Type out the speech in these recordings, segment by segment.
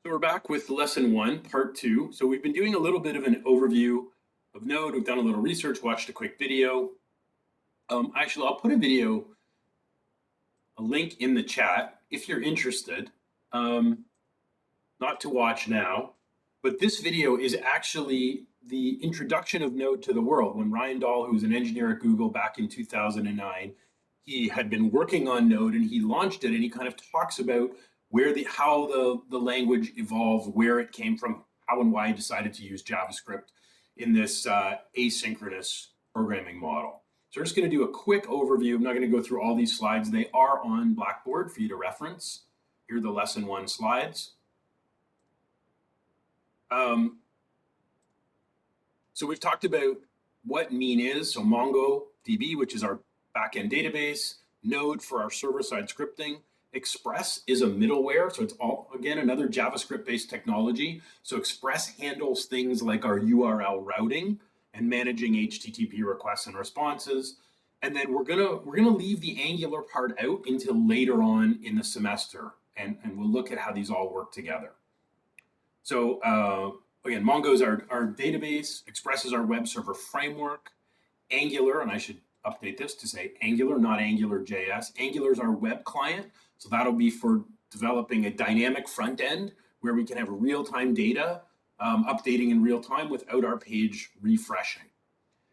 So we're back with lesson one, part two. So we've been doing a little bit of an overview of Node. We've done a little research, watched a quick video. Actually, I'll put a link in the chat if you're interested. Not to watch now, but this video is actually the introduction of Node to the world. When Ryan Dahl, who was an engineer at Google back in 2009, he had been working on Node and he launched it, and he kind of talks about how the language evolved, where it came from, how and why he decided to use JavaScript in this asynchronous programming model. So we're just going to do a quick overview. I'm not going to go through all these slides. They are on Blackboard for you to reference. Here are the lesson one slides. So we've talked about what mean is. So MongoDB, which is our backend database, Node for our server-side scripting. Express is a middleware, so it's all, again, another JavaScript-based technology. So Express handles things like our URL routing and managing HTTP requests and responses. And then we're gonna leave the Angular part out until later on in the semester, and we'll look at how these all work together. So again, Mongo is our database. Express is our web server framework. Angular, and I should update this to say Angular, not Angularjs. Angular is our web client. So that'll be for developing a dynamic front end where we can have real-time data updating in real time without our page refreshing.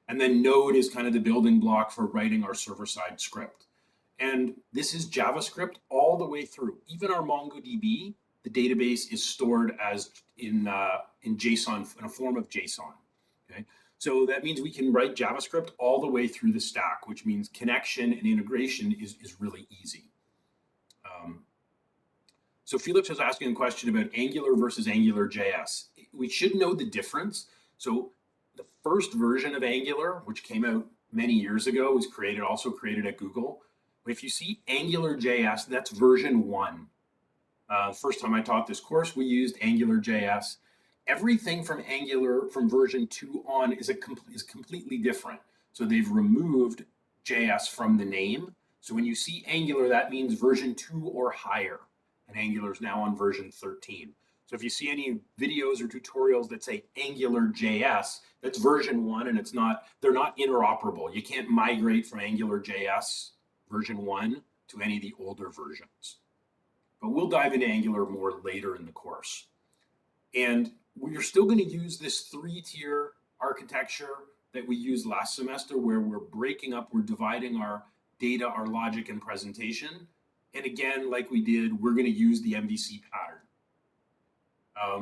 And then Node is kind of the building block for writing our server-side script. And this is JavaScript all the way through. Even our MongoDB, the database is stored as in JSON, in a form of JSON. Okay, so that means we can write JavaScript all the way through the stack, which means connection and integration is really easy. So Felix was asking a question about Angular versus Angularjs. We should know the difference. So the first version of Angular, which came out many years ago, was also created at Google. But if you see Angularjs, that's version 1. First time I taught this course, we used Angularjs. Everything from Angular from version 2 on is completely different. So they've removed JS from the name. So when you see Angular, that means version 2 or higher. And Angular is now on version 13. So if you see any videos or tutorials that say Angularjs, that's version 1, and they're not interoperable. You can't migrate from Angularjs version 1 to any of the older versions. But we'll dive into Angular more later in the course. And we're still going to use this 3-tier architecture that we used last semester, where we're dividing our data, our logic, and presentation. And again, like we did, we're going to use the MVC pattern.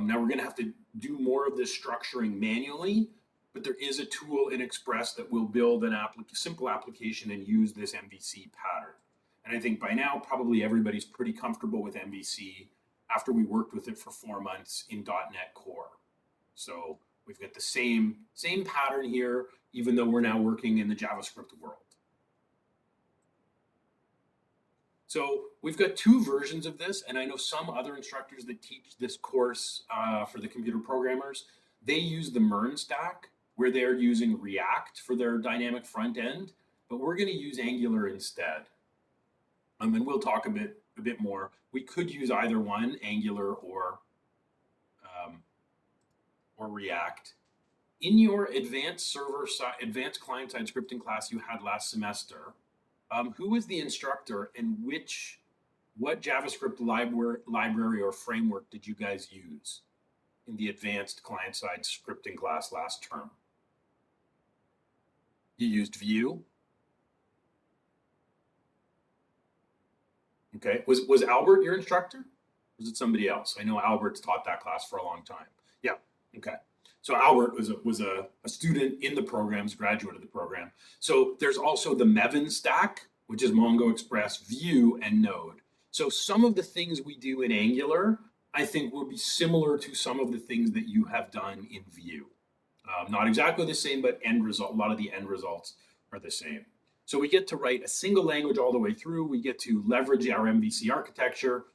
Now we're going to have to do more of this structuring manually, but there is a tool in Express that will build a simple application and use this MVC pattern. And I think by now, probably everybody's pretty comfortable with MVC after we worked with it for 4 months in .NET Core. So we've got the same pattern here, even though we're now working in the JavaScript world. So we've got 2 versions of this, and I know some other instructors that teach this course for the computer programmers, they use the MERN stack, where they're using React for their dynamic front end, but we're going to use Angular instead. And we'll talk a bit more. We could use either one, Angular or React. In your advanced client-side scripting class you had last semester, who was the instructor, and what JavaScript library or framework did you guys use in the advanced client-side scripting class last term? You used Vue? Okay, was Albert your instructor? Or was it somebody else? I know Albert's taught that class for a long time. Yeah, okay. So Albert was a student in the programs, graduate of the program. So there's also the Maven stack, which is Mongo, Express, Vue, and Node. So some of the things we do in Angular, I think, will be similar to some of the things that you have done in Vue. Not exactly the same, but a lot of the end results are the same. So we get to write a single language all the way through. We get to leverage our MVC architecture.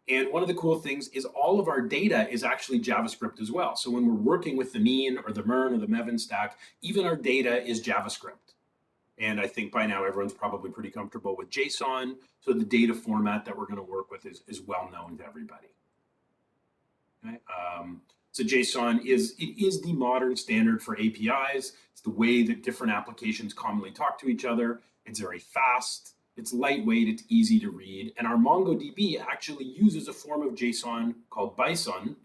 And one of the cool things is all of our data is actually JavaScript as well. So when we're working with the mean or the MERN or the Maven stack, even our data is JavaScript. And I think by now everyone's probably pretty comfortable with JSON. So the data format that we're going to work with is well known to everybody. Okay? So JSON is the modern standard for APIs. It's the way that different applications commonly talk to each other. It's very fast. It's lightweight. It's easy to read. And our MongoDB actually uses a form of JSON called Bison,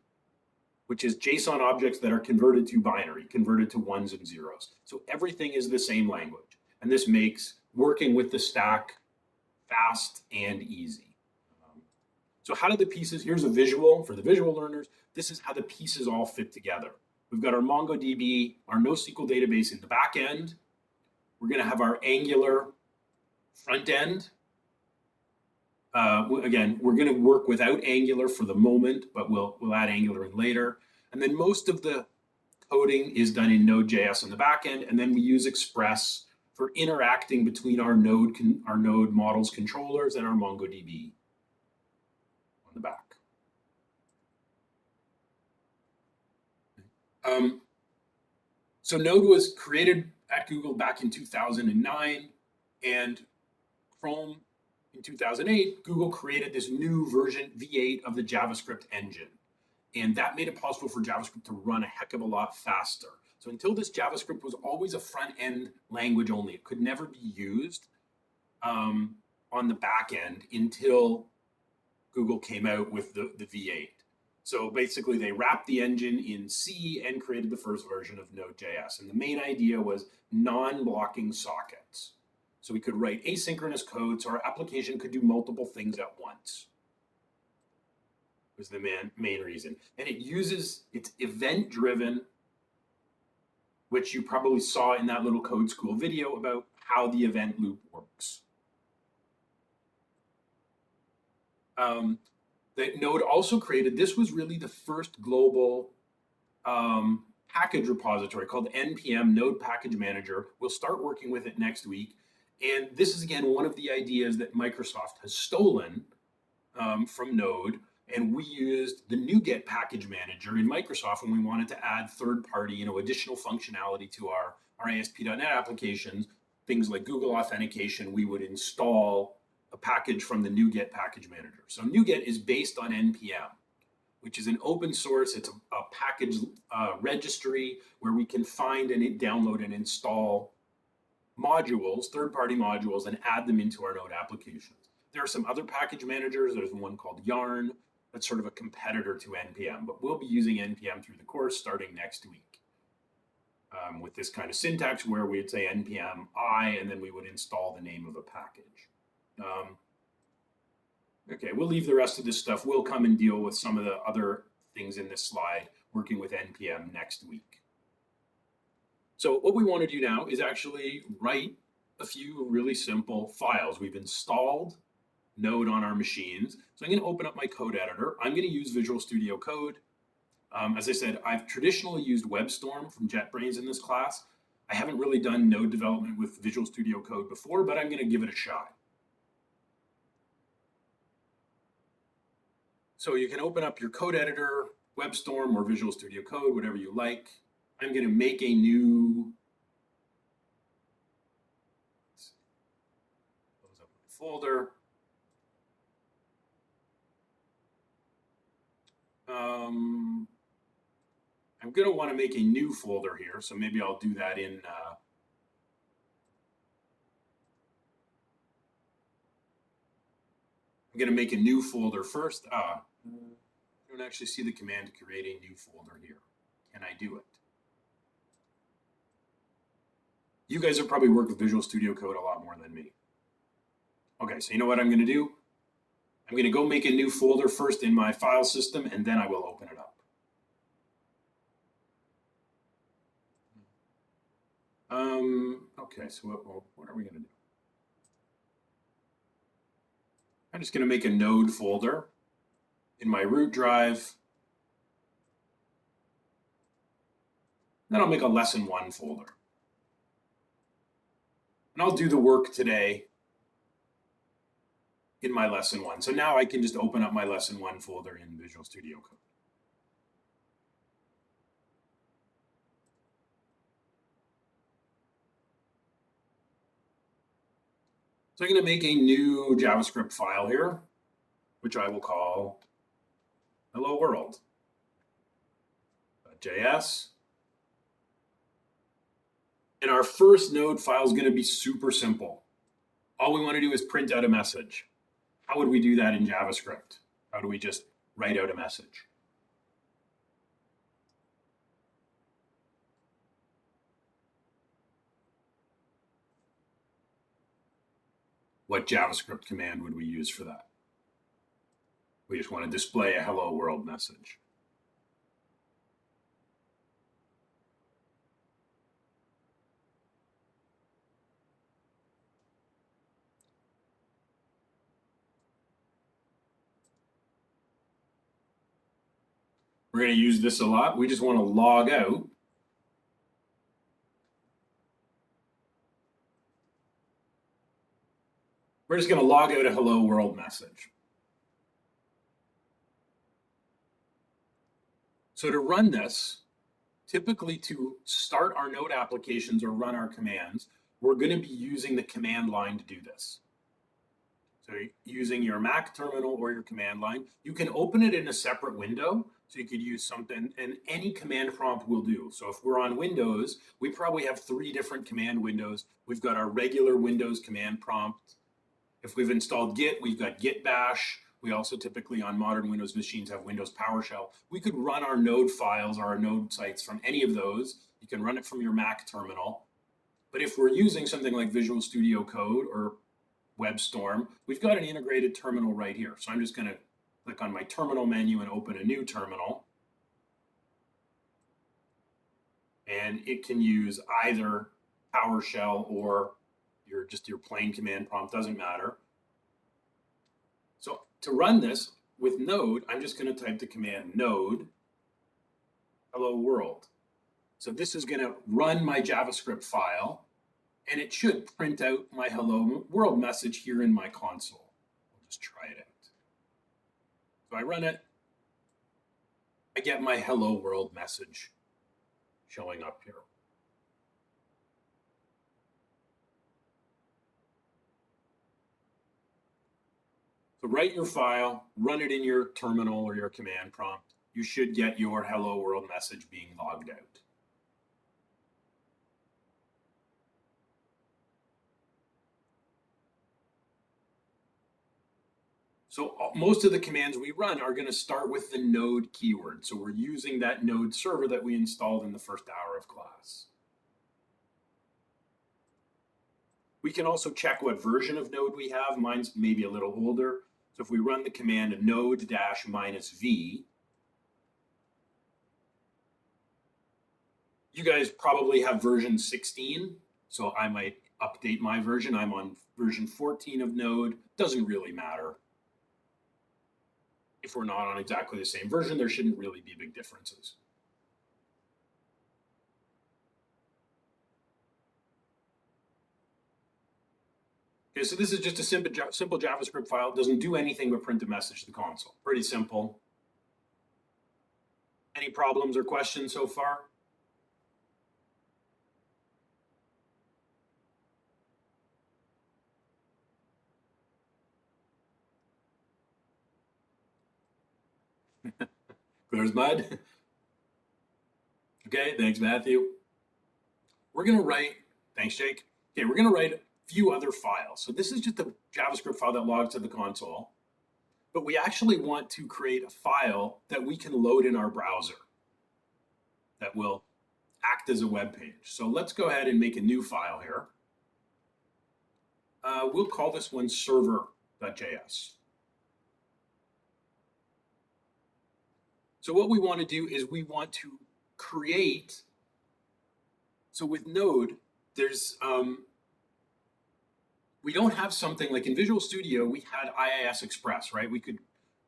which is JSON objects that are converted to binary, converted to ones and zeros. So everything is the same language. And this makes working with the stack fast and easy. So how do the pieces, here's a visual for the visual learners. This is how the pieces all fit together. We've got our MongoDB, our NoSQL database in the back end. We're going to have our Angular front end. Again, we're going to work without Angular for the moment, but we'll add Angular in later. And then most of the coding is done in Node.js on the back end, and then we use Express for interacting between our node models controllers and our MongoDB on the back. So Node was created at Google back in 2009, and Chrome in 2008, Google created this new version, V8, of the JavaScript engine. And that made it possible for JavaScript to run a heck of a lot faster. So until this, JavaScript was always a front-end language only. It could never be used on the back end until Google came out with the V8. So basically, they wrapped the engine in C and created the first version of Node.js. And the main idea was non-blocking sockets. So we could write asynchronous code, so our application could do multiple things at once. Was the main reason. And it's event-driven, which you probably saw in that little code school video about how the event loop works. That Node also created, this was really the first global package repository called NPM, Node Package Manager. We'll start working with it next week. And this is, again, one of the ideas that Microsoft has stolen from Node. And we used the Nuget package manager in Microsoft when we wanted to add third-party, additional functionality to our ASP.NET applications, things like Google authentication. We would install a package from the Nuget package manager. So Nuget is based on NPM, which is an open source. It's a package registry where we can find and download and install modules, third-party modules, and add them into our Node applications. There are some other package managers. There's one called Yarn. That's sort of a competitor to NPM, but we'll be using NPM through the course starting next week with this kind of syntax where we'd say NPM I, and then we would install the name of a package. Okay, we'll leave the rest of this stuff. We'll come and deal with some of the other things in this slide working with NPM next week. So what we want to do now is actually write a few really simple files. We've installed Node on our machines. So I'm going to open up my code editor. I'm going to use Visual Studio Code. As I said, I've traditionally used WebStorm from JetBrains in this class. I haven't really done Node development with Visual Studio Code before, but I'm going to give it a shot. So you can open up your code editor, WebStorm or Visual Studio Code, whatever you like. I'm going to make a new close up my folder. I'm going to want to make a new folder here, so maybe I'll do that in I'm going to make a new folder first. I don't actually see the command to create a new folder here. Can I do it? You guys have probably worked with Visual Studio Code a lot more than me. Okay, so you know what I'm going to do? I'm going to go make a new folder first in my file system, and then I will open it up. Okay, so what are we going to do? I'm just going to make a Node folder in my root drive. Then I'll make a lesson 1 folder. And I'll do the work today in my lesson 1. So now I can just open up my lesson 1 folder in Visual Studio Code. So I'm going to make a new JavaScript file here, which I will call Hello World. Node.js. And our first Node file is going to be super simple. All we want to do is print out a message. How would we do that in JavaScript? How do we just write out a message? What JavaScript command would we use for that? We just want to display a hello world message. We're going to use this a lot. We just want to log out. We're just going to log out a hello world message. So to run this, typically to start our Node applications or run our commands, we're going to be using the command line to do this. So using your Mac terminal or your command line, you can open it in a separate window. So you could use something, and any command prompt will do. So if we're on Windows, we probably have 3 different command windows. We've got our regular Windows command prompt. If we've installed Git, we've got Git bash. We also typically on modern Windows machines have Windows PowerShell. We could run our Node files or our Node sites from any of those. You can run it from your Mac terminal. But if we're using something like Visual Studio Code or WebStorm, we've got an integrated terminal right here. So I'm just going to click on my terminal menu and open a new terminal. And it can use either PowerShell or your plain command prompt, doesn't matter. So to run this with Node, I'm just going to type the command node hello world. So this is going to run my JavaScript file, and it should print out my hello world message here in my console. I'll just try it out. So I run it, I get my hello world message showing up here. So write your file, run it in your terminal or your command prompt. You should get your hello world message being logged out. So most of the commands we run are going to start with the node keyword. So we're using that node server that we installed in the first hour of class. We can also check what version of node we have. Mine's maybe a little older. So if we run the command node--v, you guys probably have version 16. So I might update my version. I'm on version 14 of Node. Doesn't really matter. If we're not on exactly the same version, there shouldn't really be big differences. Okay, so this is just a simple JavaScript file. It doesn't do anything but print a message to the console. Pretty simple. Any problems or questions so far? Clear as mud. Okay, thanks, Matthew. We're going to write, thanks, Jake. Okay, we're going to write a few other files. So this is just a JavaScript file that logs to the console. But we actually want to create a file that we can load in our browser that will act as a web page. So let's go ahead and make a new file here. We'll call this one server.js. So what we want to do is we want to create, so with Node, there's, we don't have something like in Visual Studio, we had IIS Express, right? We could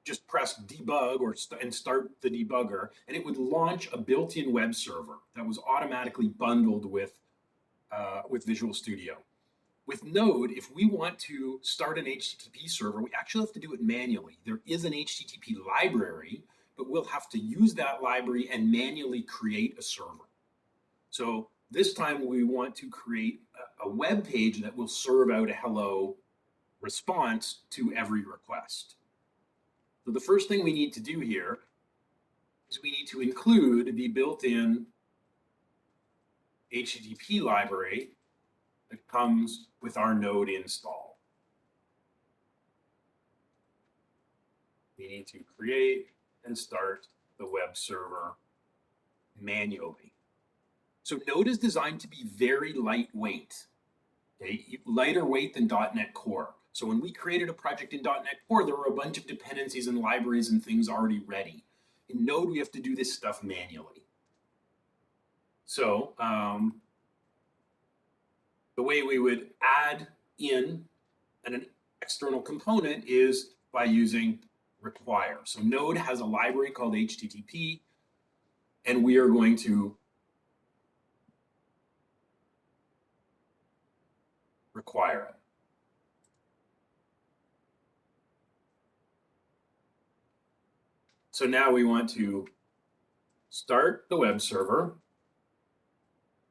just press debug and start the debugger, and it would launch a built-in web server that was automatically bundled with Visual Studio. With Node, if we want to start an HTTP server, we actually have to do it manually. There is an HTTP library, but we'll have to use that library and manually create a server. So this time we want to create a web page that will serve out a hello response to every request. So the first thing we need to do here is we need to include the built-in HTTP library that comes with our node install. We need to create and start the web server manually. So Node is designed to be very lightweight, okay? Lighter weight than .NET Core. So when we created a project in .NET Core, there were a bunch of dependencies and libraries and things already ready. In Node, we have to do this stuff manually. So the way we would add in an external component is by using require. So Node has a library called HTTP, and we are going to require it. So now we want to start the web server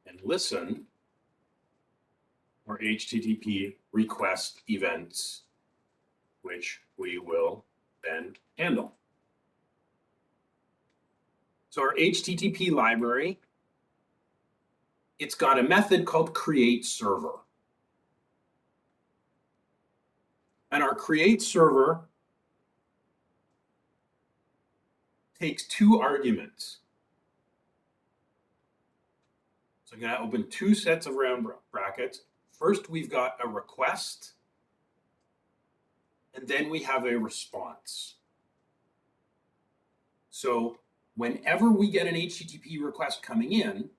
and listen for HTTP request events, which we will then handle. So our HTTP library, it's got a method called create server. And our create server takes two arguments. So I'm going to open two sets of round brackets. First, we've got a request, and then we have a response. So whenever we get an HTTP request coming in,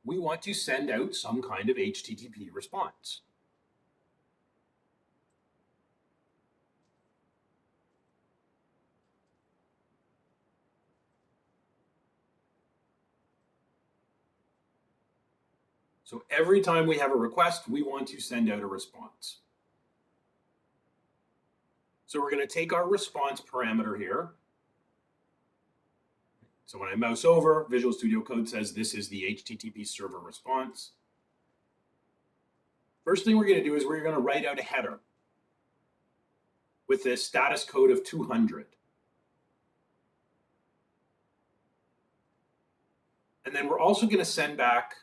we want to send out some kind of HTTP response. So every time we have a request, we want to send out a response. So we're going to take our response parameter here. So when I mouse over, Visual Studio Code says this is the HTTP server response. First thing we're going to do is we're going to write out a header with this status code of 200. And then we're also going to send back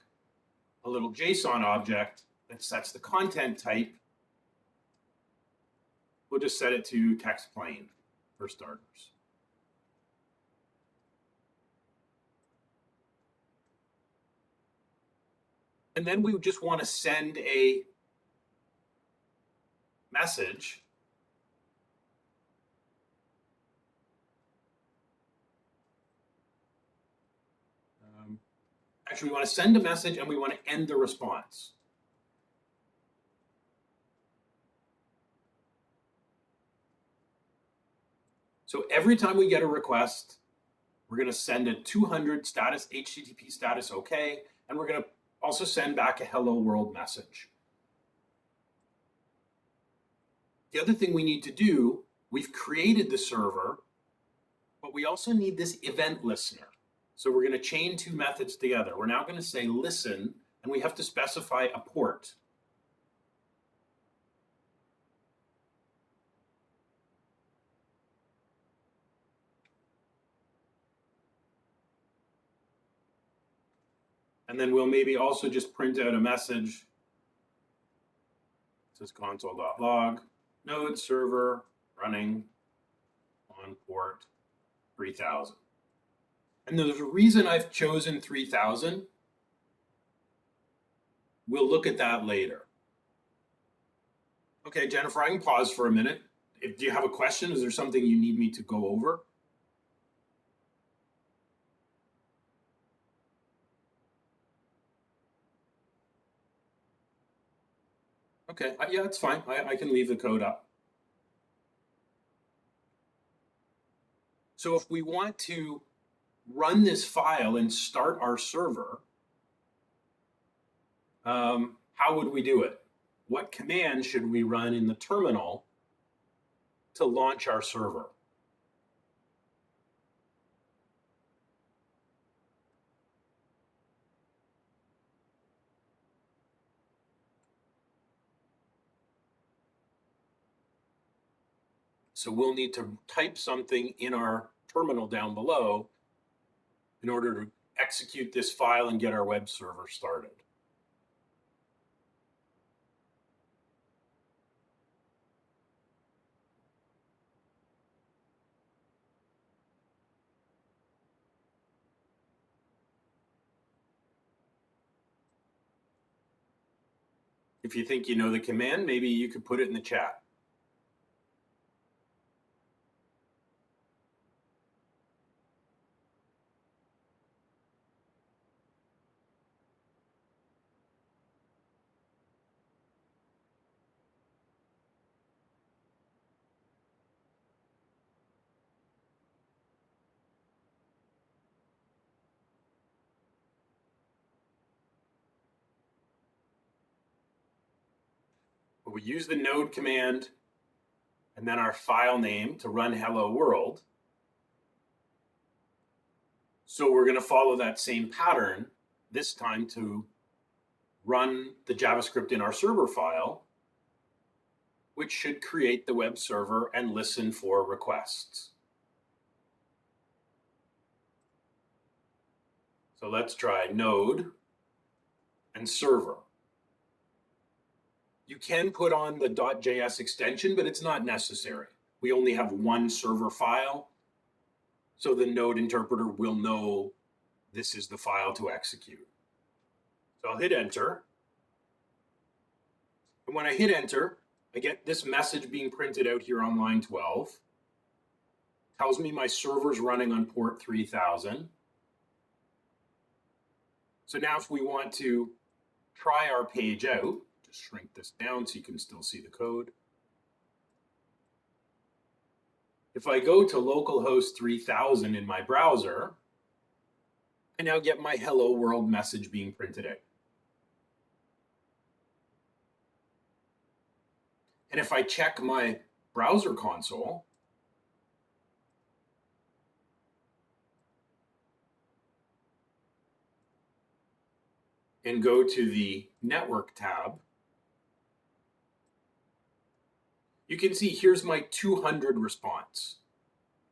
a little JSON object that sets the content type. We'll just set it to text plain for starters. And then we just want to send a message actually, we want to send a message and we want to end the response. So every time we get a request, we're going to send a 200 status, HTTP status OK, and we're going to also send back a hello world message. The other thing we need to do, we've created the server, but we also need this event listener. So we're going to chain two methods together. We're now going to say listen, and we have to specify a port. And then we'll maybe also just print out a message. It says console.log, node server running on port 3000. And there's a reason I've chosen 3000. We'll look at that later. Okay, Jennifer, I can pause for a minute. Do you have a question? Is there something you need me to go over? Okay, yeah, it's fine. I can leave the code up. So if we want to run this file and start our server, how would we do it? What command should we run in the terminal to launch our server? So we'll need to type something in our terminal down below in order to execute this file and get our web server started. If you think you know the command, maybe you could put it in the chat. We use the node command and then our file name to run hello world. So we're going to follow that same pattern this time to run the JavaScript in our server file, which should create the web server and listen for requests. So let's try node and server. You can put on the .js extension, but it's not necessary. We only have one server file, so the node interpreter will know this is the file to execute. So I'll hit enter. And when I hit enter, I get this message being printed out here on line 12. Tells me my server's running on port 3000. So now if we want to try our page out, just shrink this down so you can still see the code. If I go to localhost 3000 in my browser, I now get my hello world message being printed out. And if I check my browser console, and go to the network tab, you can see here's my 200 response,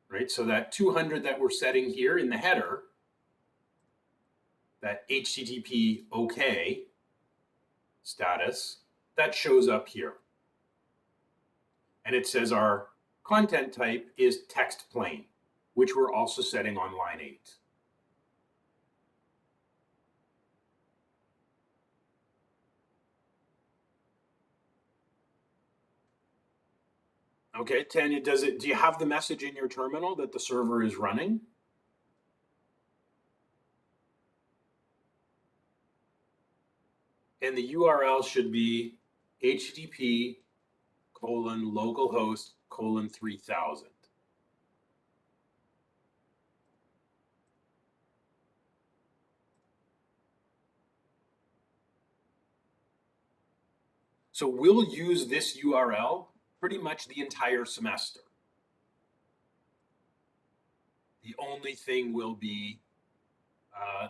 right? So that 200 that we're setting here in the header, that HTTP OK status, that shows up here. And it says our content type is text plain, which we're also setting on line 8. Okay, Tanya, do you have the message in your terminal that the server is running? And the URL should be http://localhost:/3000. So we'll use this URL pretty much the entire semester. The only thing will be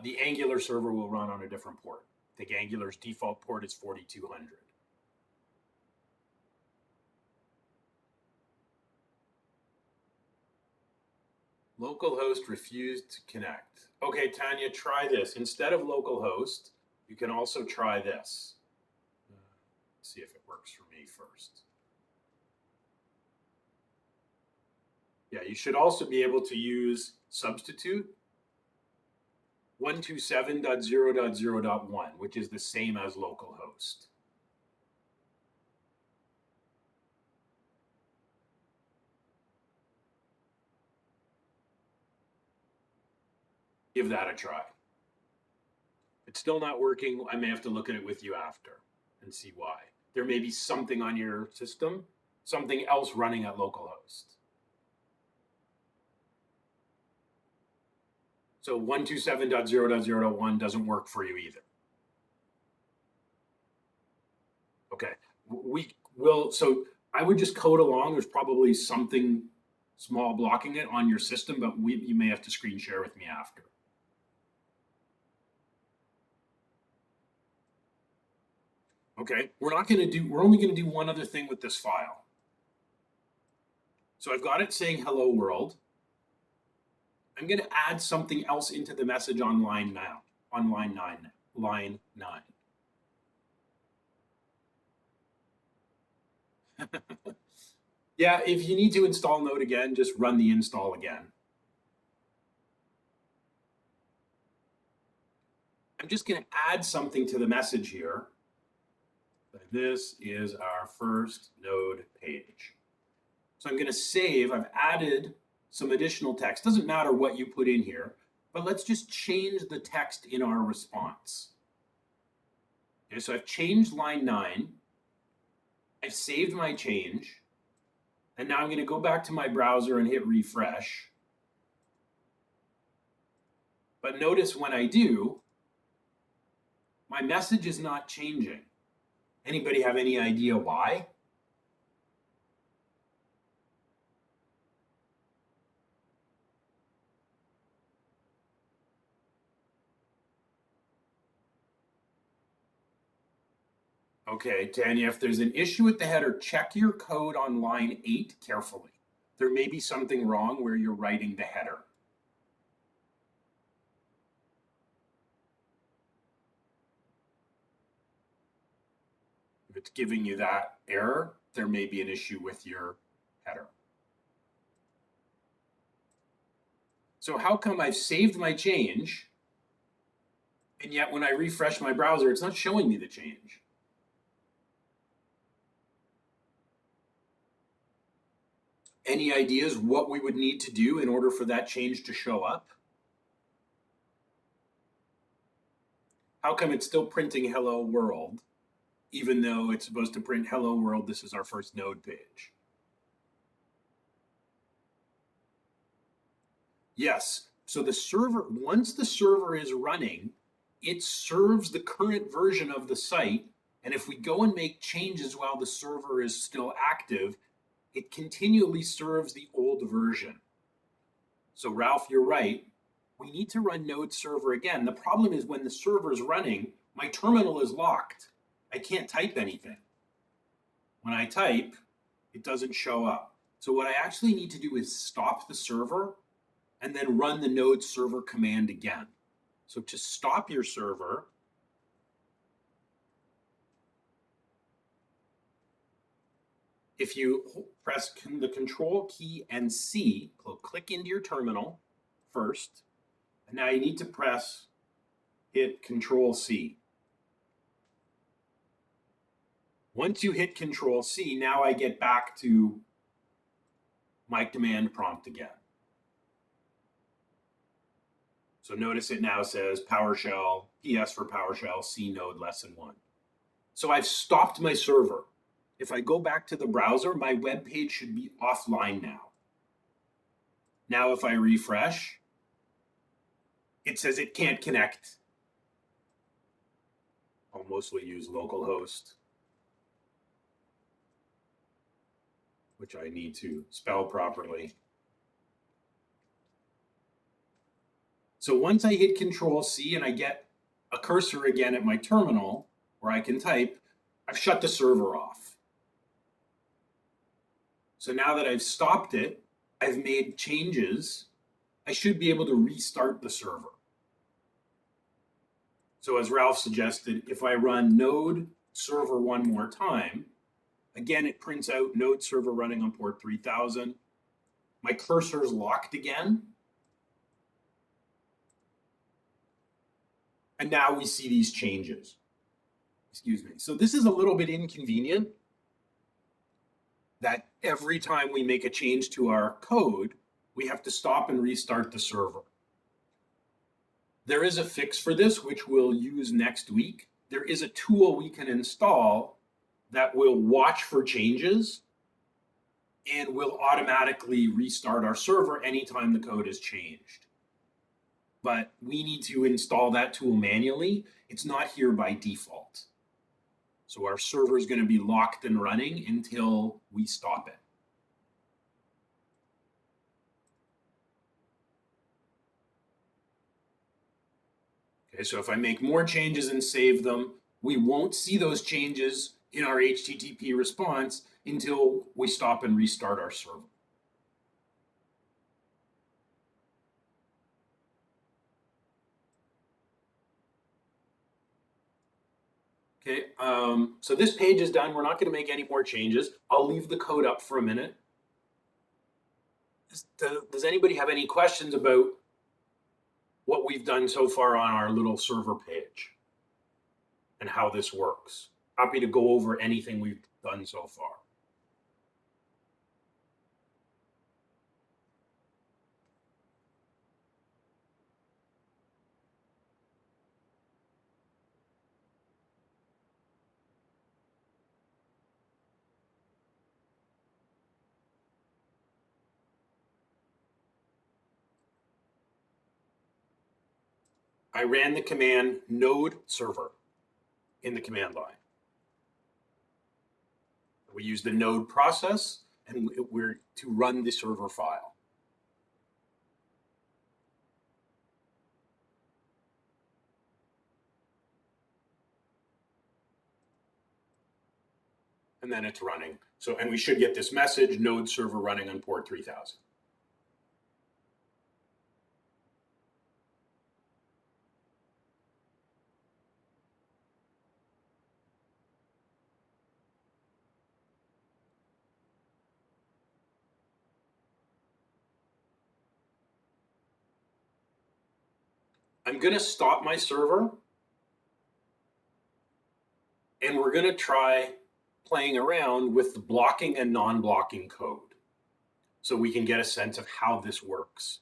the Angular server will run on a different port. I think Angular's default port is 4200. Localhost refused to connect. Okay, Tanya, try this. Instead of localhost, you can also try this. See if it works for me first. Yeah, you should also be able to use substitute 127.0.0.1, which is the same as localhost. Give that a try. If it's still not working, I may have to look at it with you after and see why. There may be something on your system, something else running at localhost. So 127.0.0.1 doesn't work for you either. Okay, we will, so I would just code along. There's probably something small blocking it on your system, but you may have to screen share with me after. Okay, we're only going to do one other thing with this file. So I've got it saying hello world. I'm going to add something else into the message on line 9. Line 9. Yeah, if you need to install Node again, just run the install again. I'm just going to add something to the message here. This is our first Node page. So I'm going to save. I've added some additional text. Doesn't matter what you put in here, but let's just change the text in our response. Okay, so I've changed line 9. I've saved my change. And now I'm going to go back to my browser and hit refresh. But notice when I do, my message is not changing. Anybody have any idea why? Okay, Tanya, if there's an issue with the header, check your code on line 8 carefully. There may be something wrong where you're writing the header. If it's giving you that error, there may be an issue with your header. So how come I've saved my change, and yet when I refresh my browser, it's not showing me the change? Any ideas what we would need to do in order for that change to show up? How come it's still printing hello world, even though it's supposed to print hello world, this is our first Node page? Yes, so the server, once the server is running, it serves the current version of the site, and if we go and make changes while the server is still active, it continually serves the old version. So Ralph, you're right. We need to run node server again. The problem is when the server is running, my terminal is locked. I can't type anything. When I type, it doesn't show up. So what I actually need to do is stop the server and then run the node server command again. So to stop your server, if you press the control key and C, click into your terminal first, and now you need to hit control C. Once you hit control C, now I get back to my command prompt again. So notice it now says PowerShell, PS for PowerShell, C node lesson 1. So I've stopped my server. If I go back to the browser, my web page should be offline now. Now if I refresh, it says it can't connect. I'll mostly use localhost, which I need to spell properly. So once I hit Control C and I get a cursor again at my terminal where I can type, I've shut the server off. So now that I've stopped it, I've made changes, I should be able to restart the server. So as Ralph suggested, if I run node server one more time, again, it prints out node server running on port 3000. My cursor is locked again. And now we see these changes. Excuse me. So this is a little bit inconvenient that every time we make a change to our code, we have to stop and restart the server. There is a fix for this, which we'll use next week. There is a tool we can install that will watch for changes and will automatically restart our server anytime the code is changed. But we need to install that tool manually. It's not here by default. So our server is going to be locked and running until we stop it. Okay, so if I make more changes and save them, we won't see those changes in our HTTP response until we stop and restart our server. Okay, so this page is done. We're not going to make any more changes. I'll leave the code up for a minute. Does anybody have any questions about what we've done so far on our little server page and how this works? Happy to go over anything we've done so far. I ran the command node server in the command line. We use the node process, and we're to run the server file. And then it's running. So, and we should get this message, node server running on port 3000. I'm going to stop my server, and we're going to try playing around with the blocking and non-blocking code so we can get a sense of how this works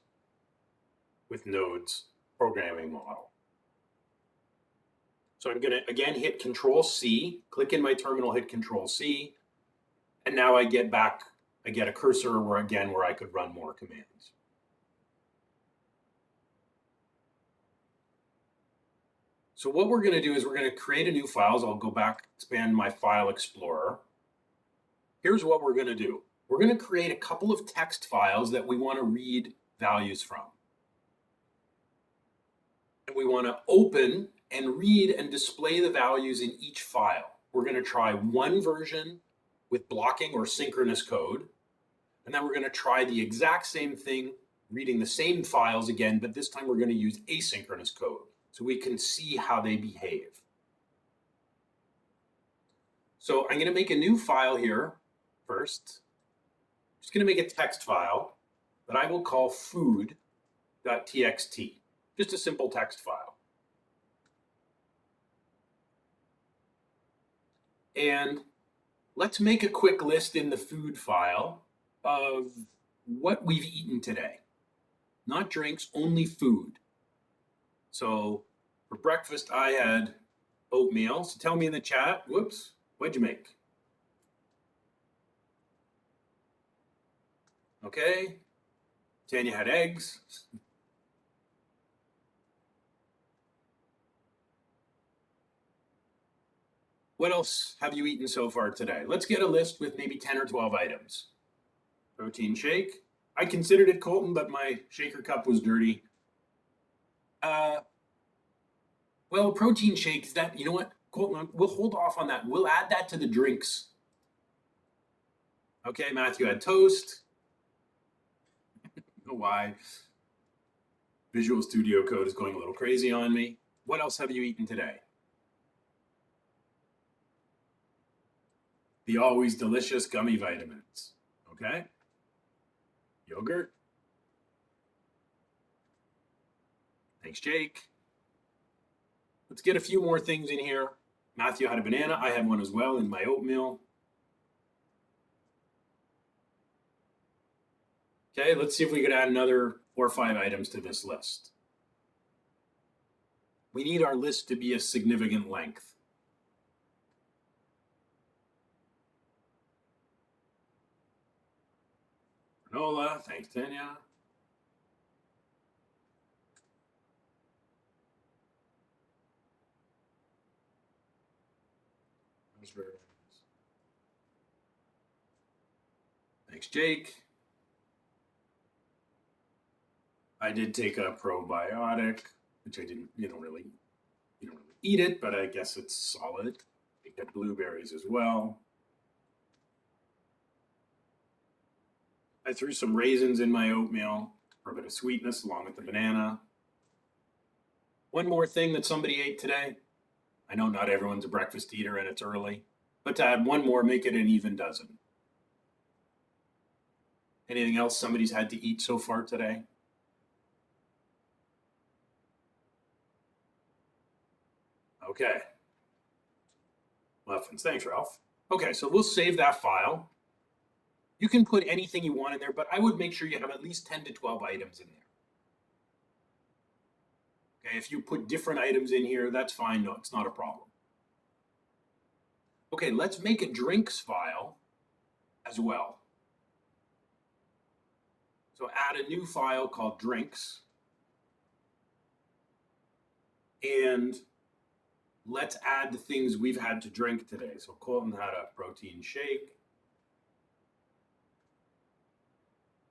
with Node's programming model. So I'm going to, again, hit Control-C, click in my terminal, hit Control-C, and now I get back, I get a cursor where I could run more commands. So what we're going to do is we're going to create a new file. So I'll go back, expand my file explorer. Here's what we're going to do. We're going to create a couple of text files that we want to read values from. And we want to open and read and display the values in each file. We're going to try one version with blocking or synchronous code. And then we're going to try the exact same thing, reading the same files again, but this time we're going to use asynchronous code so we can see how they behave. So I'm going to make a new file here first. I'm just going to make a text file that I will call food.txt, just a simple text file. And let's make a quick list in the food file of what we've eaten today. Not drinks, only food. So for breakfast, I had oatmeal. So tell me in the chat, whoops, what'd you make? Okay. Tanya had eggs. What else have you eaten so far today? Let's get a list with maybe 10 or 12 items. Protein shake. I considered it Colton, but my shaker cup was dirty. Well, protein shake, is that, you know what, Colton, we'll hold off on that. We'll add that to the drinks. Okay, Matthew had toast. I don't know why. Visual Studio Code is going a little crazy on me. What else have you eaten today? The always delicious gummy vitamins. Okay. Yogurt. Thanks, Jake. Let's get a few more things in here. Matthew had a banana. I had one as well in my oatmeal. Okay, let's see if we could add another 4 or 5 items to this list. We need our list to be a significant length. Granola, thanks, Tanya. Thanks, Jake. I did take a probiotic, which I didn't, you don't really eat it, but I guess it's solid. I got blueberries as well. I threw some raisins in my oatmeal for a bit of sweetness along with the banana. One more thing that somebody ate today. I know not everyone's a breakfast eater and it's early, but to add one more, make it an even dozen. Anything else somebody's had to eat so far today? Okay. Muffins. Thanks, Ralph. Okay, so we'll save that file. You can put anything you want in there, but I would make sure you have at least 10 to 12 items in there. Okay, if you put different items in here, that's fine. No, it's not a problem. Okay, let's make a drinks file as well. So add a new file called drinks. And let's add the things we've had to drink today. So Colton had a protein shake.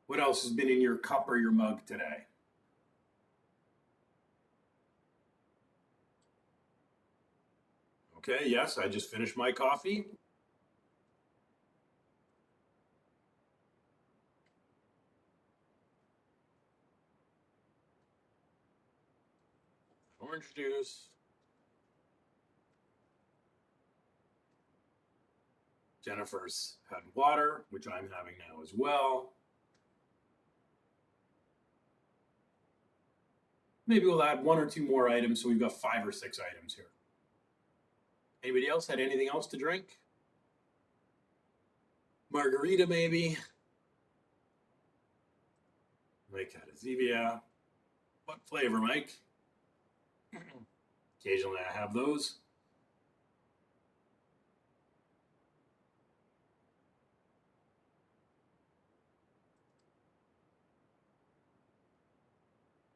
What else has been in your cup or your mug today? Okay, yes, I just finished my coffee. Orange juice. Jennifer's had water, which I'm having now as well. Maybe we'll add one or two more items, so we've got 5 or 6 items here. Anybody else had anything else to drink? Margarita, maybe. Mike had a Zevia. What flavor, Mike? Occasionally I have those.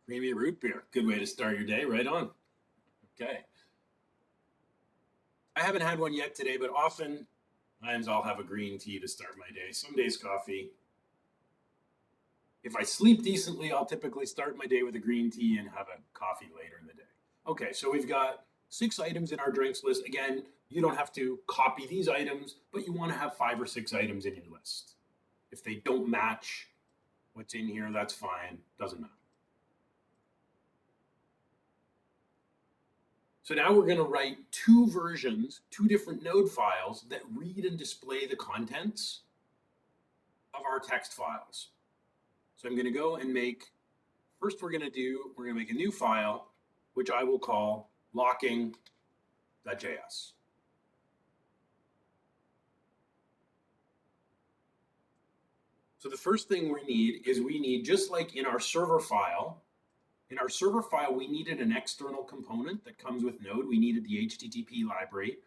Creamy root beer. Good way to start your day. Right on. Okay. I haven't had one yet today, but often times I'll have a green tea to start my day. Some days coffee. If I sleep decently, I'll typically start my day with a green tea and have a coffee later in the day. Okay, so we've got 6 items in our drinks list. Again, you don't have to copy these items, but you want to have 5 or 6 items in your list. If they don't match what's in here, that's fine. Doesn't matter. So now we're going to write 2 versions, 2 different node files that read and display the contents of our text files. So I'm going to go and make, first we're going to make a new file, which I will call locking.js. So the first thing we need, just like in our server file, we needed an external component that comes with Node. We needed the HTTP library.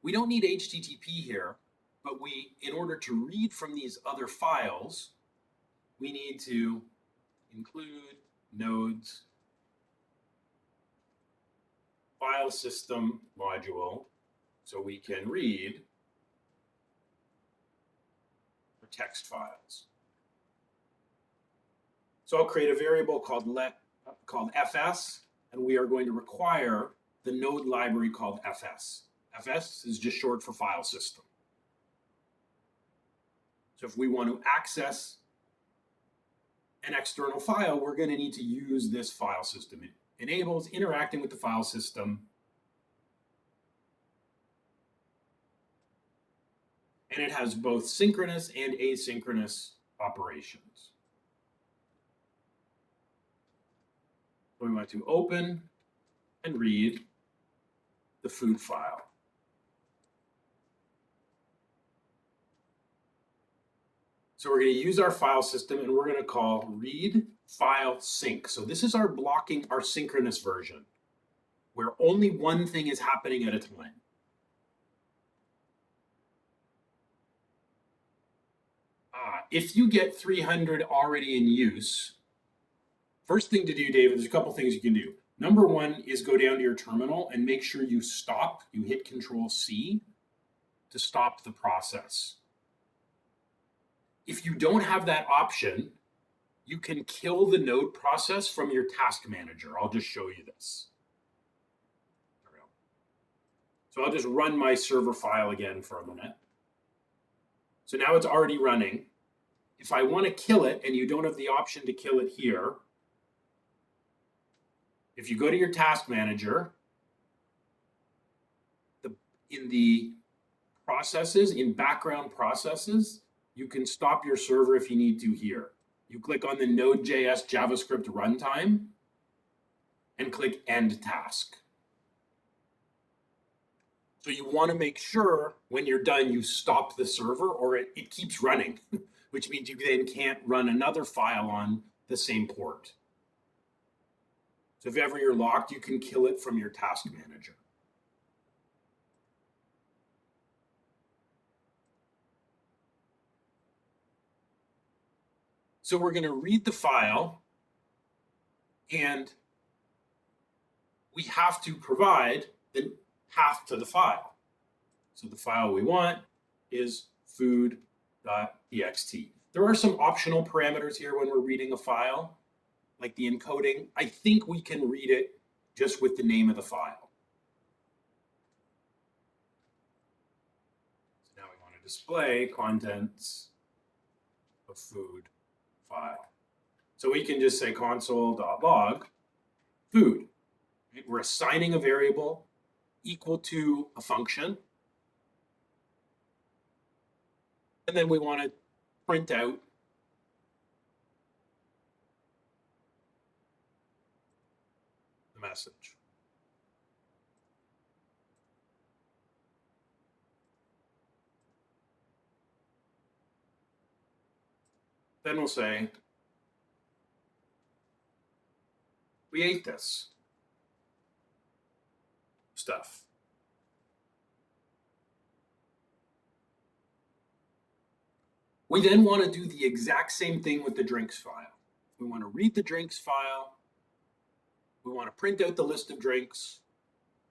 We don't need HTTP here, but in order to read from these other files, we need to include nodes file system module so we can read the text files. So I'll create a variable called fs, and we are going to require the node library called fs. Fs is just short for file system. So if we want to access an external file, we're going to need to use this file system. It enables interacting with the file system. And it has both synchronous and asynchronous operations. So we want to open and read the food file. So we're going to use our file system and we're going to call read file sync. So this is our synchronous version, where only one thing is happening at a time. If you get 300 already in use, first thing to do, David, there's a couple things you can do. Number one is go down to your terminal and make sure you hit Control-C to stop the process. If you don't have that option, you can kill the node process from your task manager. I'll just show you this. There we go. So I'll just run my server file again for a minute. So now it's already running. If I want to kill it and you don't have the option to kill it here, if you go to your task manager in the processes, in background processes, you can stop your server if you need to here. You click on the Node.js JavaScript runtime and click End Task. So you want to make sure when you're done, you stop the server or it keeps running, which means you then can't run another file on the same port. So if ever you're locked, you can kill it from your task manager. So we're going to read the file, and we have to provide the path to the file. So the file we want is food.txt. There are some optional parameters here when we're reading a file, like the encoding. I think we can read it just with the name of the file. So now we want to display contents of food file. So we can just say console.log food. We're assigning a variable equal to a function. And then we want to print out the message. Then we'll say, we ate this stuff. We then want to do the exact same thing with the drinks file. We want to read the drinks file. We want to print out the list of drinks.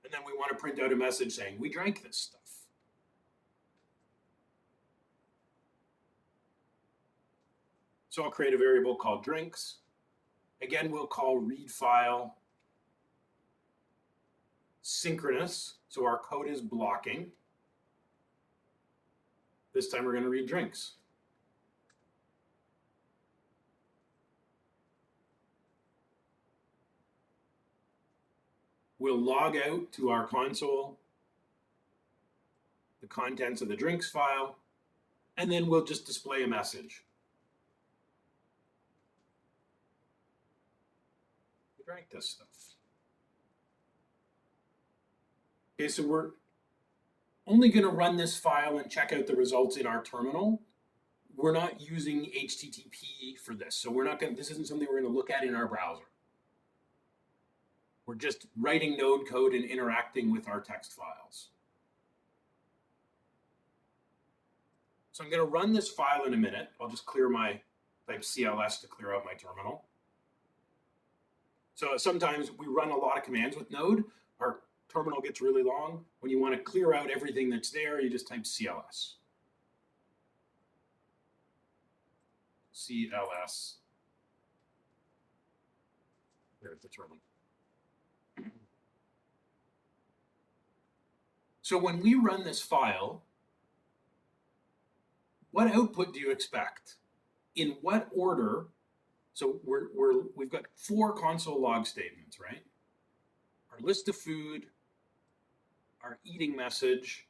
And then we want to print out a message saying, we drank this stuff. So I'll create a variable called drinks. Again, we'll call read file synchronous. So our code is blocking. This time we're going to read drinks. We'll log out to our console the contents of the drinks file, and then we'll just display a message. We drank this stuff. Okay, so we're only going to run this file and check out the results in our terminal. We're not using HTTP for this, so we're not going. This isn't something we're going to look at in our browser. We're just writing node code and interacting with our text files. So I'm going to run this file in a minute. I'll just clear my type CLS to clear out my terminal. So sometimes we run a lot of commands with Node. Our terminal gets really long. When you want to clear out everything that's there, you just type CLS. CLS. There's the terminal. So when we run this file, what output do you expect? In what order? So we've got 4 console log statements, right? Our list of food, our eating message,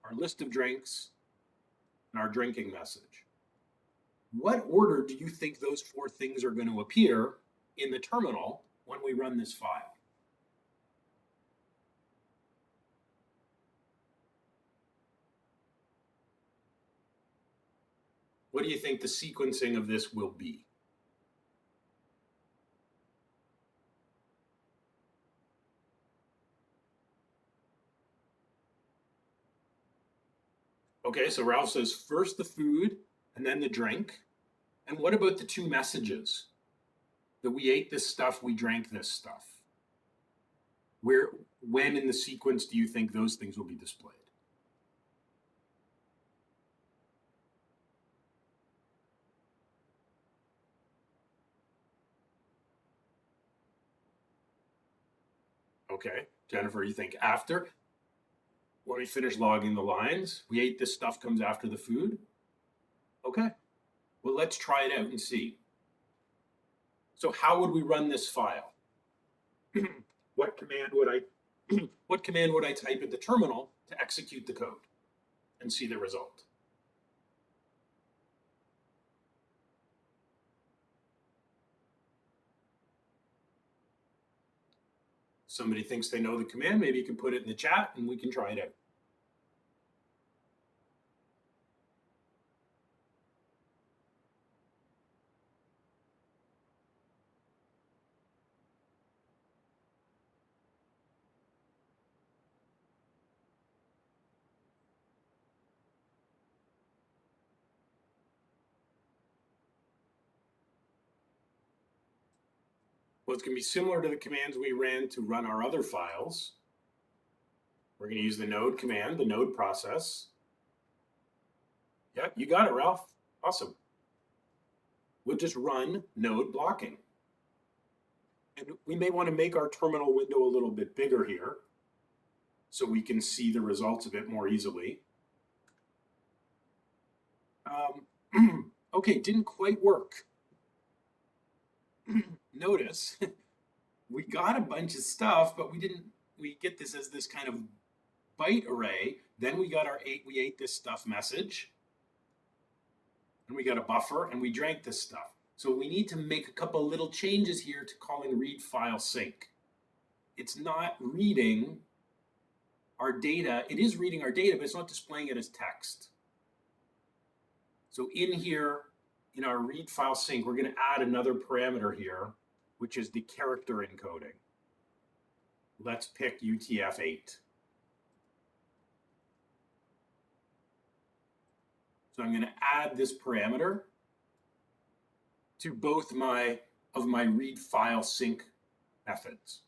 our list of drinks, and our drinking message. What order do you think those 4 things are going to appear in the terminal when we run this file? What do you think the sequencing of this will be? Okay, so Ralph says first the food and then the drink. And what about the 2 messages? That we ate this stuff, we drank this stuff. When in the sequence do you think those things will be displayed? Okay, Jennifer, you think after? When we finish logging the lines, we ate this stuff comes after the food? Okay, well, let's try it out and see. So how would we run this file? What command would I type at the terminal to execute the code and see the result. Somebody thinks they know the command, maybe you can put it in the chat and we can try it out. Well, it's going to be similar to the commands we ran to run our other files. We're going to use the node command, the node process. Yeah, you got it, Ralph. Awesome. We'll just run node blocking. And we may want to make our terminal window a little bit bigger here so we can see the results a bit more easily. Okay, didn't quite work. Notice we got a bunch of stuff, but we get this as this kind of byte array. Then we got we ate this stuff message. And we got a buffer and we drank this stuff. So we need to make a couple little changes here to calling read file sync. It's not reading our data. It is reading our data, but it's not displaying it as text. So in here, in our read file sync, we're going to add another parameter here, which is the character encoding. Let's pick UTF-8. So I'm going to add this parameter to both my read file sync methods.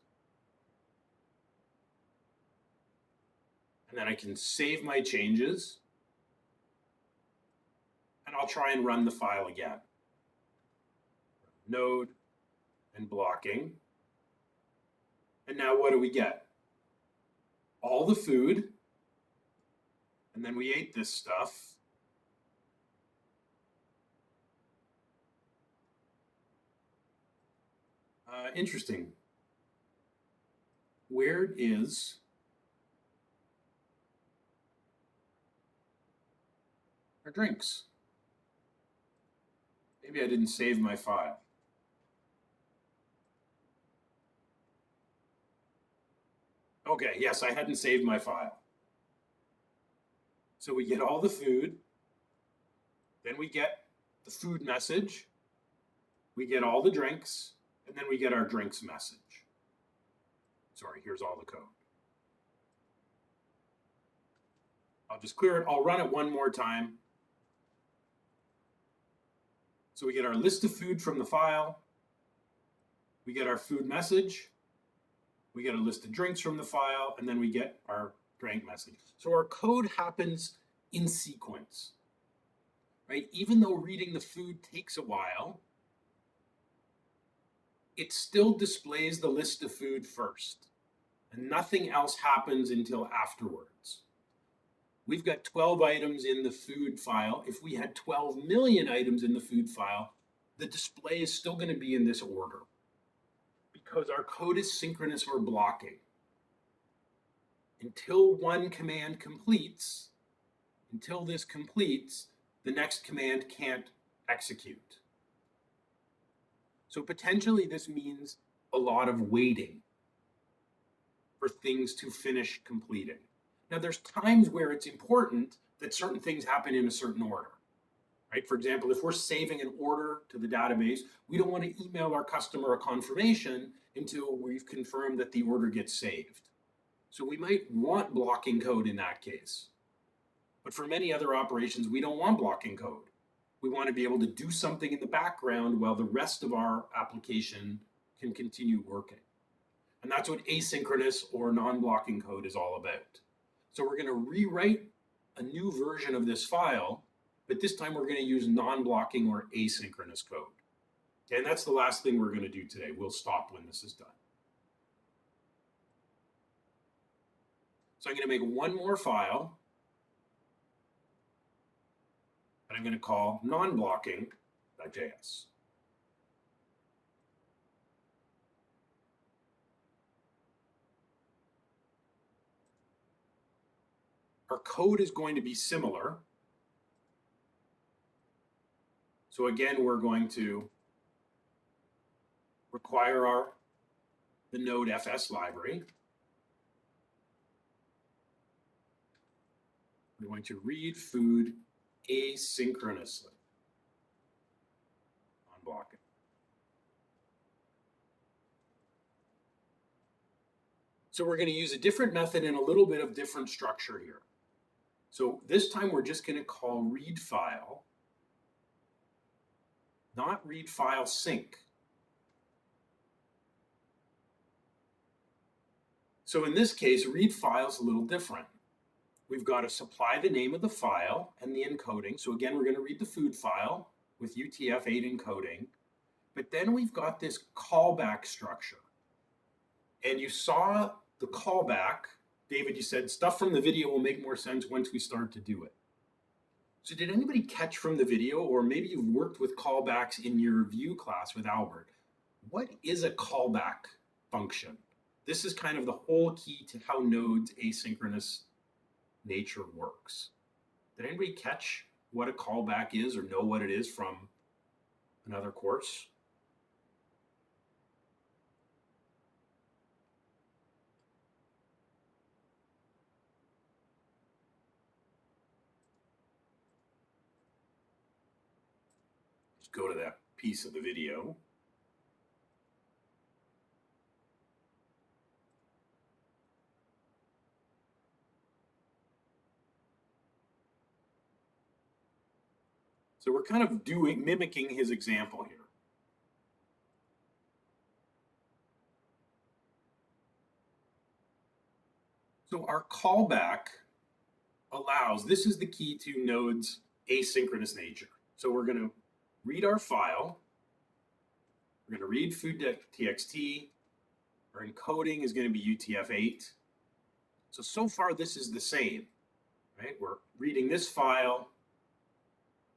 And then I can save my changes. And I'll try and run the file again. Node and blocking. And now what do we get? All the food. And then we ate this stuff. Interesting. Where is our drinks? Maybe I didn't save my file. Okay, yes, I hadn't saved my file. So we get all the food. Then we get the food message. We get all the drinks. And then we get our drinks message. Sorry, here's all the code. I'll just clear it. I'll run it one more time. So we get our list of food from the file. We get our food message. We get a list of drinks from the file. And then we get our drink message. So our code happens in sequence, right? Even though reading the food takes a while, it still displays the list of food first, and nothing else happens until afterwards. We've got 12 items in the food file. If we had 12 million items in the food file, the display is still going to be in this order because our code is synchronous or blocking. Until one command completes, until this completes, the next command can't execute. So potentially this means a lot of waiting for things to finish completing. Now there's times where it's important that certain things happen in a certain order, right? For example, if we're saving an order to the database, we don't want to email our customer a confirmation until we've confirmed that the order gets saved. So we might want blocking code in that case. But for many other operations, we don't want blocking code. We want to be able to do something in the background while the rest of our application can continue working. And that's what asynchronous or non-blocking code is all about. So we're going to rewrite a new version of this file, but this time we're going to use non-blocking or asynchronous code. Okay, and that's the last thing we're going to do today. We'll stop when this is done. So I'm going to make one more file. I'm going to call non-blocking.js. our code is going to be similar. So again, we're going to require the node fs library. We're going to read food asynchronously on blocking. So we're going to use a different method and a little bit of different structure here. So this time we're just going to call read file, not read file sync. So in this case, read file is a little different. We've got to supply the name of the file and the encoding. So again, we're going to read the food file with UTF-8 encoding. But then we've got this callback structure. And you saw the callback. David, you said stuff from the video will make more sense once we start to do it. So did anybody catch from the video, or maybe you've worked with callbacks in your Vue class with Albert, what is a callback function? This is kind of the whole key to how Node's asynchronous nature works. Did anybody catch what a callback is or know what it is from another course? Let's go to that piece of the video. So we're kind of mimicking his example here. So our callback allows, this is the key to Node's asynchronous nature. So we're going to read our file. We're going to read food.txt. Our encoding is going to be UTF-8. So far this is the same, right? We're reading this file.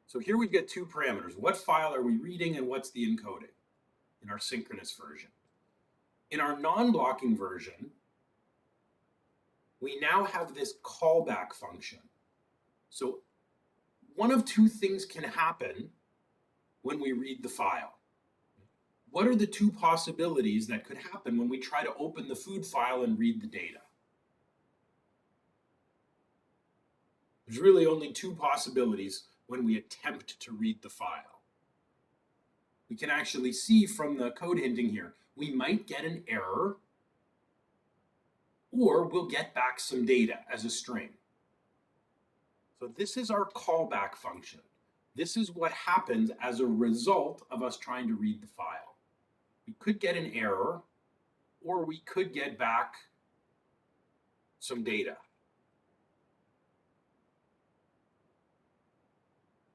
So here we've got two parameters. What file are we reading and what's the encoding in our synchronous version? In our non-blocking version, we now have this callback function. So one of two things can happen when we read the file. What are the two possibilities that could happen when we try to open the food file and read the data? There's really only two possibilities when we attempt to read the file. We can actually see from the code hinting here, we might get an error, or we'll get back some data as a string. So this is our callback function. This is what happens as a result of us trying to read the file. We could get an error, or we could get back some data.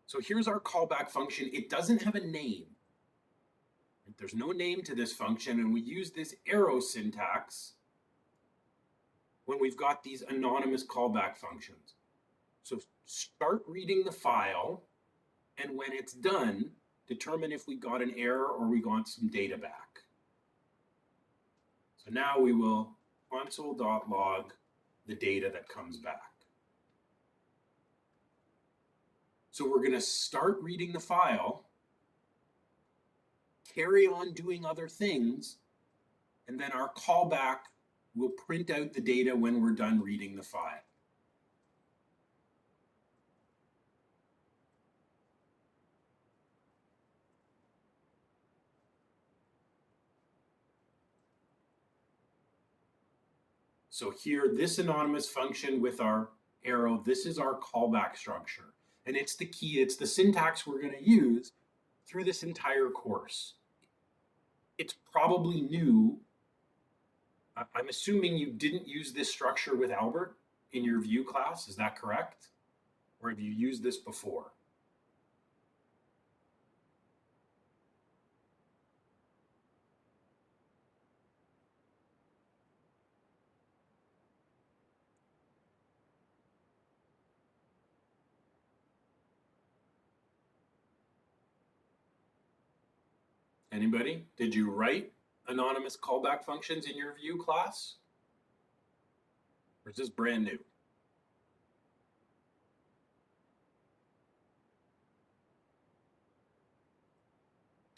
So here's our callback function. It doesn't have a name. There's no name to this function, and we use this arrow syntax when we've got these anonymous callback functions. So start reading the file, and when it's done, determine if we got an error or we got some data back. So now we will console.log the data that comes back. So we're going to start reading the file, carry on doing other things, and then our callback will print out the data when we're done reading the file. So here, this anonymous function with our arrow, this is our callback structure. And it's the key, it's the syntax we're going to use through this entire course. It's probably new. I'm assuming you didn't use this structure with Albert in your Vue class, is that correct? Or have you used this before? Anybody? Did you write anonymous callback functions in your Vue class? Or is this brand new?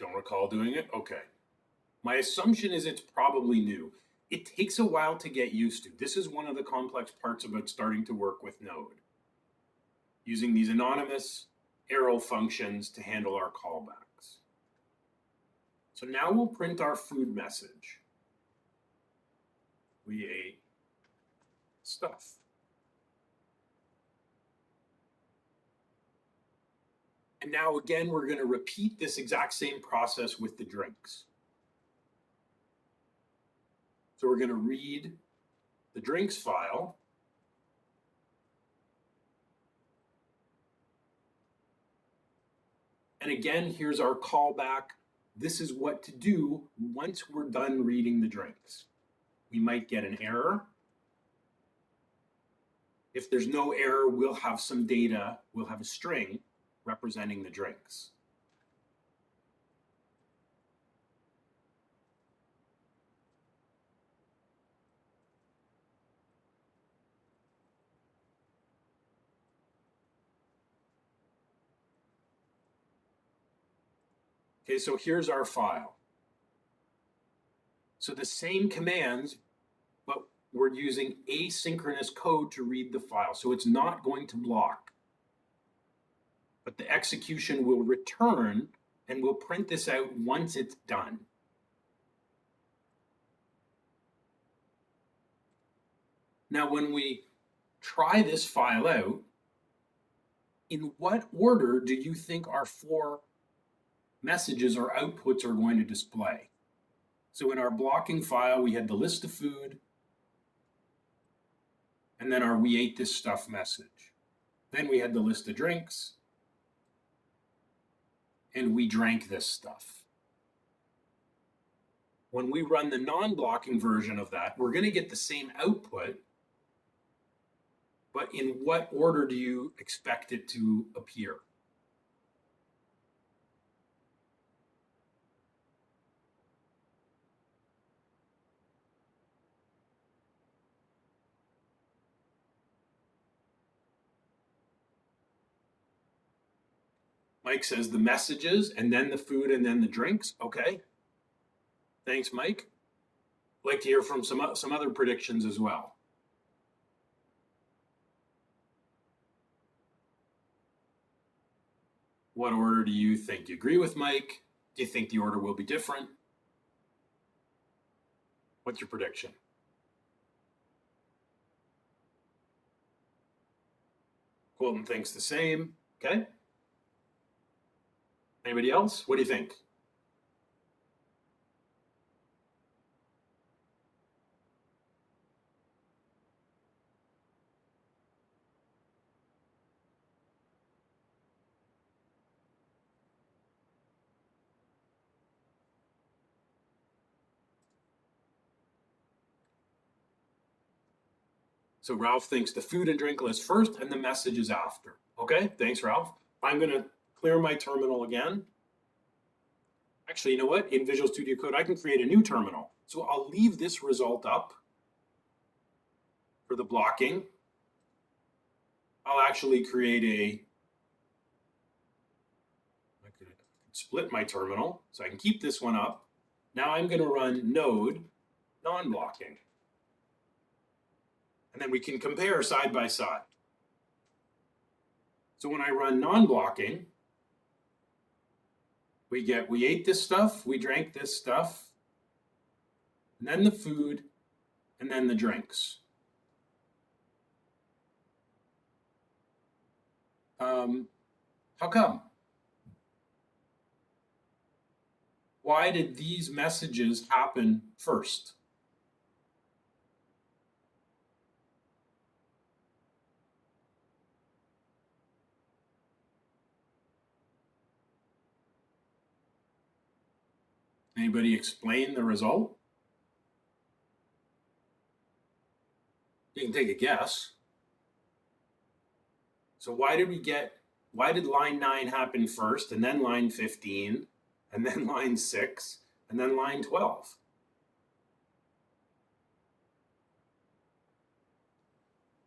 Don't recall doing it? Okay. My assumption is it's probably new. It takes a while to get used to. This is one of the complex parts about starting to work with Node. Using these anonymous arrow functions to handle our callbacks. So now we'll print our food message. We ate stuff. And now again, we're going to repeat this exact same process with the drinks. So we're going to read the drinks file. And again, here's our callback. This is what to do once we're done reading the drinks. We might get an error. If there's no error, we'll have some data. We'll have a string representing the drinks. Okay, so here's our file. So the same commands, but we're using asynchronous code to read the file. So it's not going to block. But the execution will return, and we'll print this out once it's done. Now, when we try this file out, in what order do you think our 4 messages or outputs are going to display? So in our blocking file, we had the list of food, and then our we ate this stuff message. Then we had the list of drinks, and we drank this stuff. When we run the non-blocking version of that, we're going to get the same output, but in what order do you expect it to appear? Mike says the messages, and then the food, and then the drinks. Okay. Thanks, Mike. I'd like to hear from some other predictions as well. What order do you think? Do you agree with Mike? Do you think the order will be different? What's your prediction? Colton thinks the same. Okay. Anybody else? What do you think? So Ralph thinks the food and drink list first and the messages after. Okay, thanks, Ralph. I'm going to clear my terminal again. Actually, you know what? In Visual Studio Code, I can create a new terminal. So I'll leave this result up for the blocking. I'll actually create I could split my terminal so I can keep this one up. Now I'm going to run node non-blocking. And then we can compare side by side. So when I run non-blocking, we ate this stuff, we drank this stuff, and then the food, and then the drinks. How come? Why did these messages happen first? Anybody explain the result? You can take a guess. So why did line 9 happen first, and then line 15, and then line 6, and then line 12?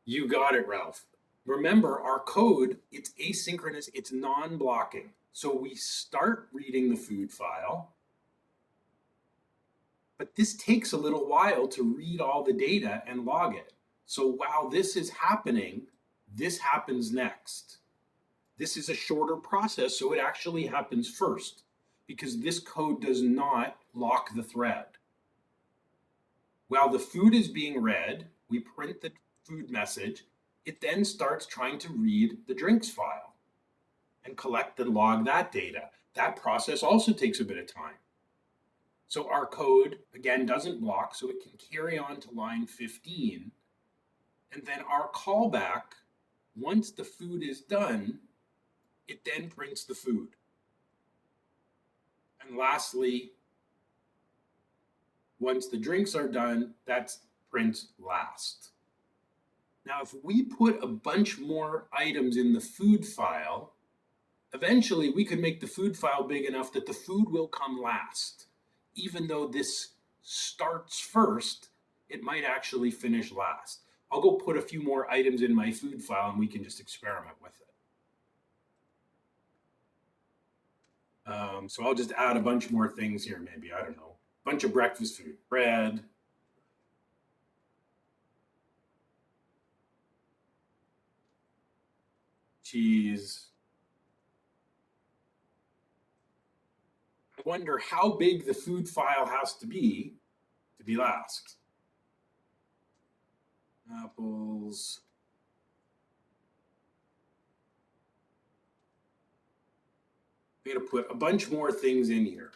You got it, Ralph. Remember, our code, it's asynchronous, it's non-blocking. So we start reading the food file, but this takes a little while to read all the data and log it. So while this is happening, this happens next. This is a shorter process, so it actually happens first because this code does not lock the thread. While the food is being read, we print the food message. It then starts trying to read the drinks file and collect and log that data. That process also takes a bit of time. So our code, again, doesn't block, so it can carry on to line 15. And then our callback, once the food is done, it then prints the food. And lastly, once the drinks are done, that's print last. Now, if we put a bunch more items in the food file, eventually we could make the food file big enough that the food will come last. Even though this starts first, it might actually finish last. I'll go put a few more items in my food file and we can just experiment with it. So I'll just add a bunch more things here, maybe, I don't know. A bunch of breakfast food, bread, cheese. I wonder how big the food file has to be last. Apples. I'm going to put a bunch more things in here.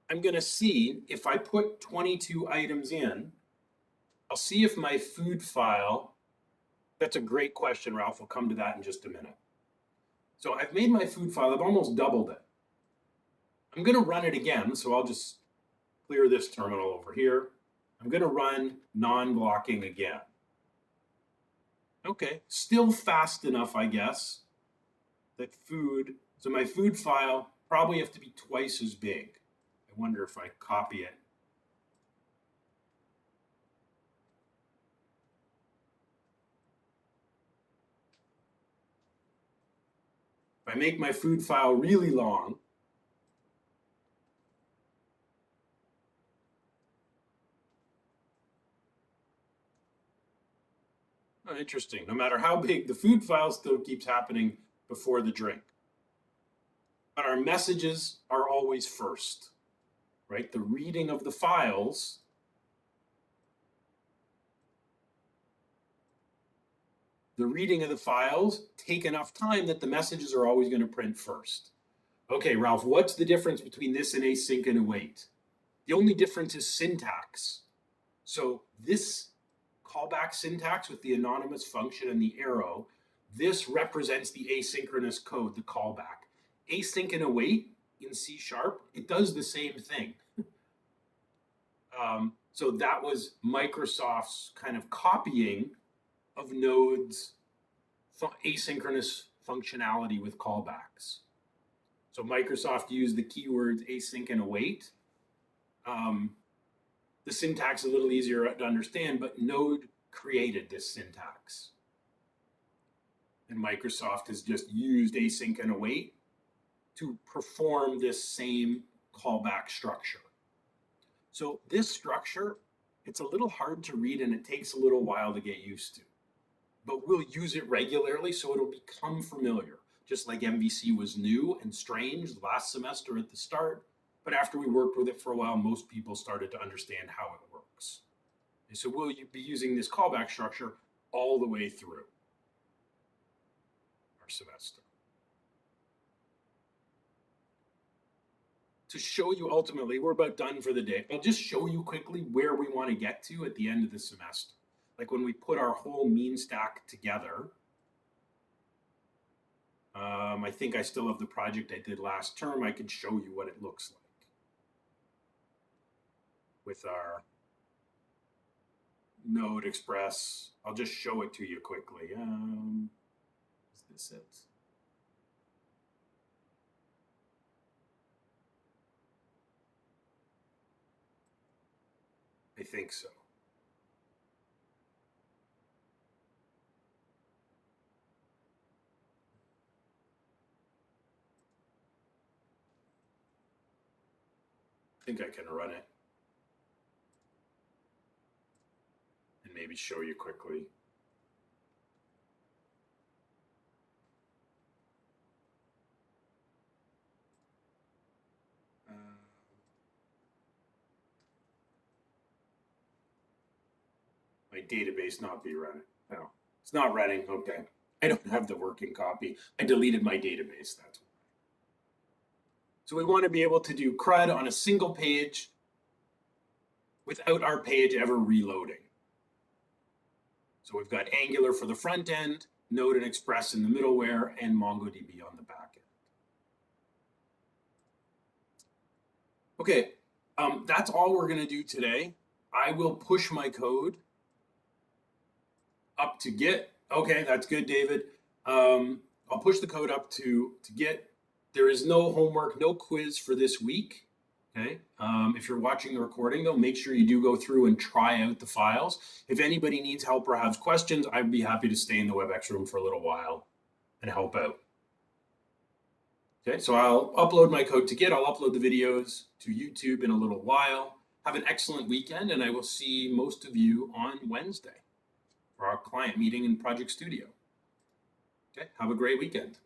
I'm going to see if I put 22 items in, I'll see if my food file, that's a great question, Ralph. We'll come to that in just a minute. So I've made my food file, I've almost doubled it. I'm going to run it again, so I'll just clear this terminal over here. I'm going to run non-blocking again. Okay, still fast enough, I guess, that food, so my food file probably have to be twice as big. I wonder if I copy it. If I make my food file really long, oh, interesting. No matter how big, the food file still keeps happening before the drink. But our messages are always first, right? The reading of the files take enough time that the messages are always going to print first. Okay, Ralph, what's the difference between this and async and await? The only difference is syntax. So this callback syntax with the anonymous function and the arrow, this represents the asynchronous code, the callback. Async and await in C#, it does the same thing. So that was Microsoft's kind of copying of Node's asynchronous functionality with callbacks. So Microsoft used the keywords async and await. The syntax is a little easier to understand, but Node created this syntax. And Microsoft has just used async and await to perform this same callback structure. So this structure, it's a little hard to read and it takes a little while to get used to. But we'll use it regularly so it'll become familiar. Just like MVC was new and strange last semester at the start, but after we worked with it for a while, most people started to understand how it works. And so we'll be using this callback structure all the way through our semester. To show you ultimately, we're about done for the day. I'll just show you quickly where we want to get to at the end of the semester. Like when we put our whole mean stack together. I think I still have the project I did last term. I can show you what it looks like with our Node Express. I'll just show it to you quickly. Is this it? I think so. I think I can run it and maybe show you quickly. My database not be running. No, it's not running. Okay. I don't have the working copy. I deleted my database. That's why. So we want to be able to do CRUD on a single page without our page ever reloading. So we've got Angular for the front end, Node and Express in the middleware, and MongoDB on the back end. Okay, that's all we're going to do today. I will push my code up to Git. Okay, that's good, David. I'll push the code up to Git. There is no homework, no quiz for this week. Okay. If you're watching the recording, though, make sure you do go through and try out the files. If anybody needs help or has questions, I'd be happy to stay in the WebEx room for a little while and help out. Okay, so I'll upload my code to Git. I'll upload the videos to YouTube in a little while. Have an excellent weekend, and I will see most of you on Wednesday for our client meeting in Project Studio. Okay, have a great weekend.